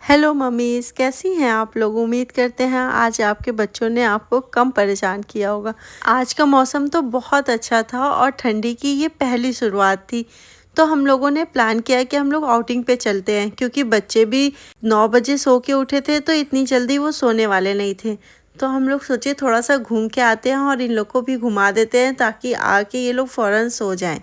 Hello mummy's, कैसी हैं आप लोग। उम्मीद करते हैं आज आपके बच्चों ने आपको कम परेशान किया होगा। आज का मौसम तो बहुत अच्छा था और ठंडी की ये पहली शुरुआत थी। तो हम लोगों ने प्लान किया कि हम लोग आउटिंग पे चलते हैं, क्योंकि बच्चे भी 9 बजे सो के उठे थे तो इतनी जल्दी वो सोने वाले नहीं थे। तो हम लोग सोचे थोड़ा सा घूम के आते हैं और इन लोग को भी घुमा देते हैं ताकि आके ये लोग फ़ौरन सो जाएं।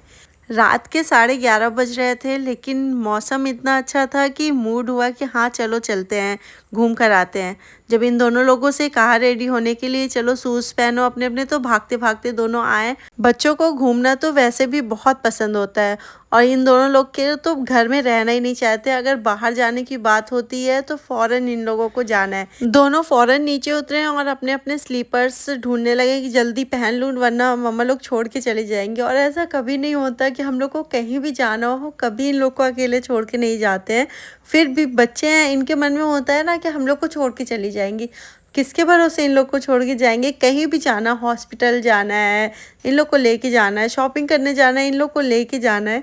रात के 11:30 बज रहे थे, लेकिन मौसम इतना अच्छा था कि मूड हुआ कि हाँ चलो चलते हैं, घूम कर आते हैं। जब इन दोनों लोगों से कहा रेडी होने के लिए, चलो शूज़ पहनो अपने अपने, तो भागते भागते दोनों आए। बच्चों को घूमना तो वैसे भी बहुत पसंद होता है और इन दोनों लोग के तो घर में रहना ही नहीं चाहते। अगर बाहर जाने की बात होती है तो फ़ौरन इन लोगों को जाना है। दोनों फ़ौरन नीचे उतरे और अपने अपने स्लीपर्स ढूंढने लगे कि जल्दी पहन लूँ वरना मम्मा लोग छोड़ के चले जाएंगे। और ऐसा कभी नहीं होता कि हम लोग को कहीं भी जाना हो, कभी इन लोग को अकेले छोड़ के नहीं जाते हैं। फिर भी बच्चे हैं, इनके मन में होता है ना कि हम लोग को छोड़ के चली जाएंगी। किसके भरोसे इन लोग को छोड़ के जाएंगे। कहीं भी जाना, हॉस्पिटल जाना है इन लोग को लेके जाना है, शॉपिंग करने जाना है इन लोग को लेके जाना है।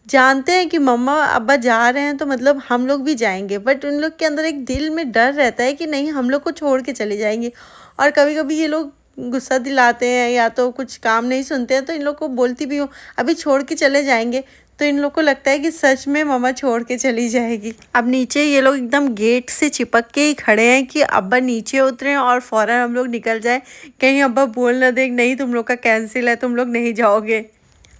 जानते हैं कि मम्मा अब्बा जा रहे हैं तो मतलब हम लोग भी जाएंगे, बट उन लोग के अंदर एक दिल में डर रहता है कि नहीं हम लोग को छोड़ के चले जाएंगे। और कभी कभी ये लोग गुस्सा दिलाते हैं या तो कुछ काम नहीं सुनते हैं, तो इन लोग को बोलती भी हूँ अभी छोड़ के चले जाएंगे। तो इन लोग को लगता है कि सच में मम्मा छोड़ के चली जाएगी। अब नीचे ये लोग एकदम गेट से चिपक के ही खड़े हैं कि अब्बा नीचे उतरे और फ़ौरन हम लोग निकल जाए, कहीं अब्बा बोल ना दे नहीं तुम लोग का कैंसिल है, तुम लोग नहीं जाओगे।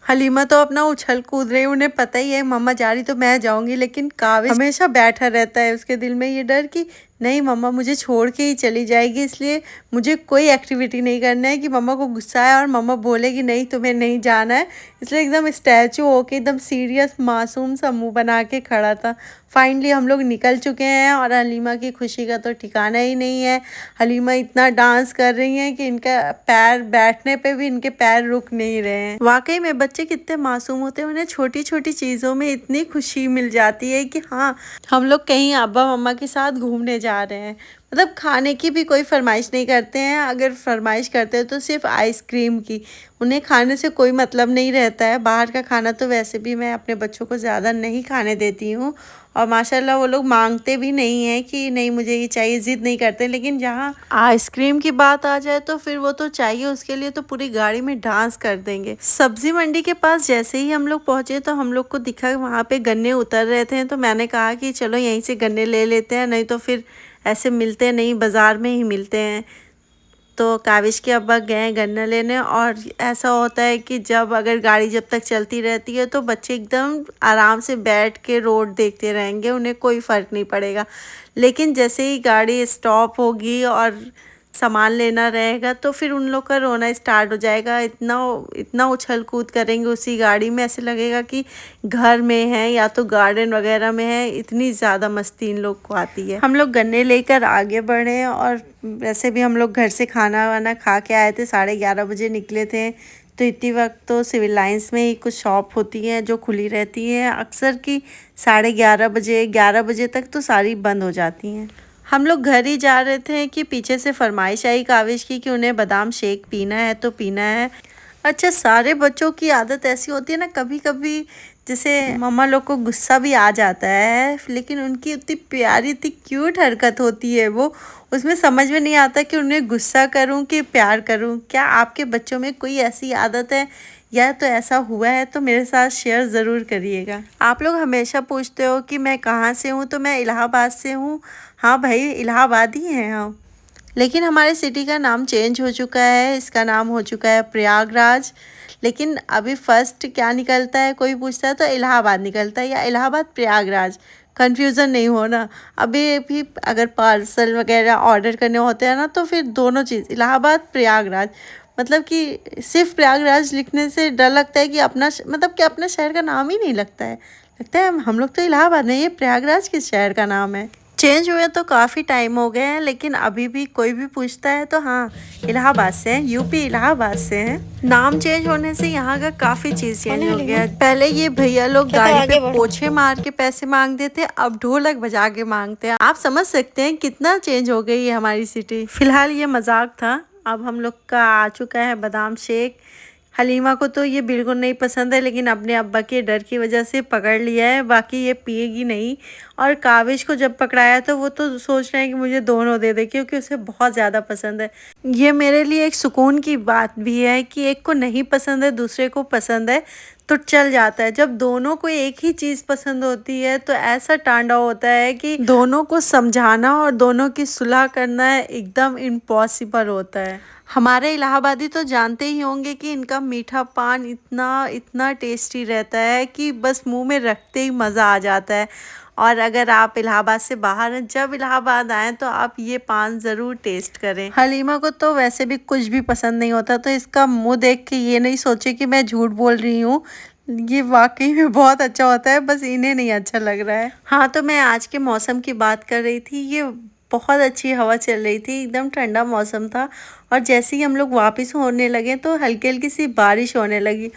हलीमा तो अपना उछल कूद रही, उन्हें पता ही है मम्मा जा रही तो मैं जाऊंगी, लेकिन काविश हमेशा बैठा रहता है उसके दिल में ये डर कि नहीं मम्मा मुझे छोड़ के ही चली जाएगी, इसलिए मुझे कोई एक्टिविटी नहीं करना है कि मम्मा को गुस्सा है और मम्मा बोलेगी नहीं तुम्हें नहीं जाना है। इसलिए एकदम स्टैचू होके एकदम सीरियस मासूम सा मुंह बना के खड़ा था। फाइनली हम लोग निकल चुके हैं और हलीमा की खुशी का तो ठिकाना ही नहीं है। हलीमा इतना डांस कर रही हैं कि इनका पैर बैठने पे भी इनके पैर रुक नहीं रहे हैं। वाकई में बच्चे कितने मासूम होते हैं, उन्हें छोटी छोटी चीज़ों में इतनी खुशी मिल जाती है कि हाँ हम लोग कहीं अब्बा मम्मा के साथ घूमने जा रहे हैं। मतलब खाने की भी कोई फरमाइश नहीं करते हैं, अगर फरमाइश करते हैं तो सिर्फ आइसक्रीम की। उन्हें खाने से कोई मतलब नहीं रहता है। बाहर का खाना तो वैसे भी मैं अपने बच्चों को ज़्यादा नहीं खाने देती हूँ और माशाल्लाह वो लोग मांगते भी नहीं हैं कि नहीं मुझे ये चाहिए, ज़िद नहीं करते। लेकिन जहाँ आइसक्रीम की बात आ जाए तो फिर वो तो चाहिए, उसके लिए तो पूरी गाड़ी में डांस कर देंगे। सब्जी मंडी के पास जैसे ही हम लोग पहुँचे तो हम लोग को दिखा वहाँ पे गन्ने उतर रहे थे, तो मैंने कहा कि चलो यहीं से गन्ने ले लेते हैं, नहीं तो फिर ऐसे मिलते नहीं, बाज़ार में ही मिलते हैं। तो काविश के अब्बा गए गन्ना लेने। और ऐसा होता है कि जब अगर गाड़ी जब तक चलती रहती है तो बच्चे एकदम आराम से बैठ के रोड देखते रहेंगे, उन्हें कोई फ़र्क नहीं पड़ेगा। लेकिन जैसे ही गाड़ी स्टॉप होगी और सामान लेना रहेगा तो फिर उन लोग का रोना स्टार्ट हो जाएगा। इतना इतना उछल कूद करेंगे उसी गाड़ी में, ऐसे लगेगा कि घर में है या तो गार्डन वगैरह में है। इतनी ज़्यादा मस्ती इन लोग को आती है। हम लोग गन्ने लेकर आगे बढ़े और वैसे भी हम लोग घर से खाना वाना खा के आए थे, 11:30 बजे निकले थे। तो इतनी वक्त तो सिविल लाइंस में ही कुछ शॉप होती हैं जो खुली रहती हैं अक्सर कि 11:30 बजे 11 बजे तक तो सारी बंद हो जाती हैं। हम लोग घर ही जा रहे थे कि पीछे से फरमाइश आई काविश की कि उन्हें बादाम शेक पीना है तो पीना है। अच्छा, सारे बच्चों की आदत ऐसी होती है ना, कभी कभी जैसे मम्मा लोग को गुस्सा भी आ जाता है, लेकिन उनकी उतनी प्यारी इतनी क्यूट हरकत होती है वो, उसमें समझ में नहीं आता कि उन्हें गुस्सा करूं कि प्यार करूं। क्या आपके बच्चों में कोई ऐसी आदत है या तो ऐसा हुआ है तो मेरे साथ शेयर ज़रूर करिएगा। आप लोग हमेशा पूछते हो कि मैं कहाँ से हूँ, तो मैं इलाहाबाद से हूँ। हाँ भाई, इलाहाबाद ही हैं हम, लेकिन हमारे सिटी का नाम चेंज हो चुका है, इसका नाम हो चुका है प्रयागराज। लेकिन अभी फर्स्ट क्या निकलता है, कोई पूछता है तो इलाहाबाद निकलता है या इलाहाबाद प्रयागराज, कन्फ्यूज़न नहीं होना। अभी भी अगर पार्सल वगैरह ऑर्डर करने होते हैं ना तो फिर दोनों चीज़ इलाहाबाद प्रयागराज, मतलब कि सिर्फ प्रयागराज लिखने से डर लगता है कि अपना मतलब कि अपना शहर का नाम ही नहीं लगता है। लगता है हम लोग तो इलाहाबाद में, ये प्रयागराज किस शहर का नाम है। चेंज हुए तो काफ़ी टाइम हो गए हैं, लेकिन अभी भी कोई भी पूछता है तो हाँ इलाहाबाद से हैं, यूपी इलाहाबाद से हैं। नाम चेंज होने से यहाँ का काफ़ी चीज़ चेंज हो गया है। पहले ये भैया लोग गाड़ी पे पोछे मार के पैसे मांगते थे, अब ढोलक बजा के मांगते हैं। आप समझ सकते हैं कितना चेंज हो गई है हमारी सिटी। फिलहाल ये मजाक था। अब हम लोग का आ चुका है बादाम शेक। हलीमा को तो ये बिल्कुल नहीं पसंद है, लेकिन अपने अब्बा के डर की वजह से पकड़ लिया है, बाकी ये पिएगी नहीं। और काविश को जब पकड़ाया तो वो तो सोच रहे हैं कि मुझे दोनों दे दे, क्योंकि उसे बहुत ज़्यादा पसंद है। ये मेरे लिए एक सुकून की बात भी है कि एक को नहीं पसंद है, दूसरे को पसंद है तो चल जाता है। जब दोनों को एक ही चीज़ पसंद होती है तो ऐसा टांडा होता है कि दोनों को समझाना और दोनों की सुलह करना एकदम इम्पॉसिबल होता है। हमारे इलाहाबादी तो जानते ही होंगे कि इनका मीठा पान इतना इतना टेस्टी रहता है कि बस मुंह में रखते ही मज़ा आ जाता है। और अगर आप इलाहाबाद से बाहर हैं, जब इलाहाबाद आएँ तो आप ये पान ज़रूर टेस्ट करें। हलीमा को तो वैसे भी कुछ भी पसंद नहीं होता, तो इसका मुंह देख के ये नहीं सोचे कि मैं झूठ बोल रही हूँ, ये वाकई में बहुत अच्छा होता है, बस इन्हें नहीं अच्छा लग रहा है। हाँ, तो मैं आज के मौसम की बात कर रही थी। ये बहुत अच्छी हवा चल रही थी, एकदम ठंडा मौसम था। और जैसे ही हम लोग वापस होने लगे तो हल्की हल्की सी बारिश होने लगी।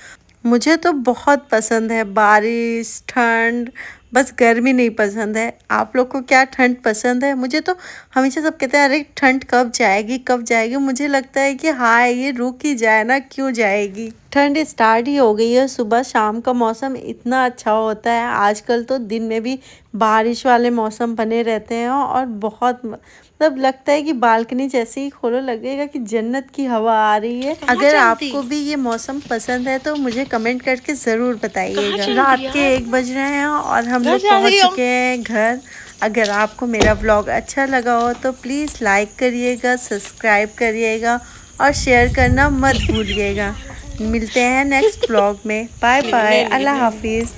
मुझे तो बहुत पसंद है बारिश, ठंड, बस गर्मी नहीं पसंद है। आप लोग को क्या ठंड पसंद है? मुझे तो हमेशा सब कहते हैं अरे ठंड कब जाएगी कब जाएगी। मुझे लगता है कि हाँ, ये रुक ही जाए ना, क्यों जाएगी। ठंड स्टार्ट ही हो गई है। सुबह शाम का मौसम इतना अच्छा होता है। आजकल तो दिन में भी बारिश वाले मौसम बने रहते हैं और बहुत मतलब लगता है कि बालकनी जैसे ही खोलो लगेगा कि जन्नत की हवा आ रही है। अगर आपको भी ये मौसम पसंद है तो मुझे कमेंट करके ज़रूर बताइएगा। रात के 1 बज रहे हैं और हम लोग पहुंच चुके हैं घर। अगर आपको मेरा व्लॉग अच्छा लगा हो तो प्लीज़ लाइक करिएगा, सब्सक्राइब करिएगा और शेयर करना मत भूलिएगा। मिलते हैं नेक्स्ट व्लॉग में। बाय बाय, अल्लाह हाफिज़।